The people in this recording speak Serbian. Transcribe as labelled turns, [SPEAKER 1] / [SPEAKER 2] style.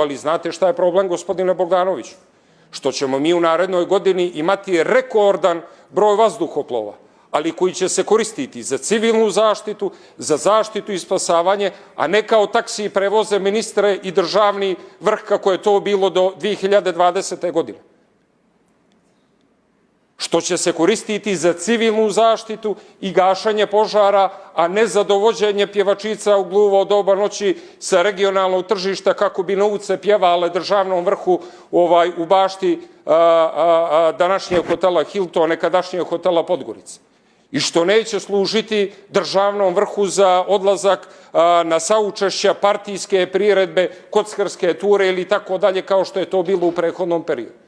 [SPEAKER 1] Ali znate šta je problem, gospodine Bogdanoviću? Što ćemo mi u narednoj godini imati rekordan broj vazduhoplova, ali koji će se koristiti za civilnu zaštitu, za zaštitu i spasavanje, a ne kao taksi prevoze ministre i državni vrh kako je to bilo do 2020. godine. Što će se koristiti za civilnu zaštitu i gašanje požara, a ne za dovođenje pjevačica u gluvo doba noći sa regionalnog tržišta kako bi novce pjevale državnom vrhu u bašti današnjeg hotela Hilton, nekadašnjeg hotela Podgorica. I što neće služiti državnom vrhu za odlazak na saučešća, partijske priredbe, kockarske ture ili tako dalje, kao što je to bilo u prethodnom periodu.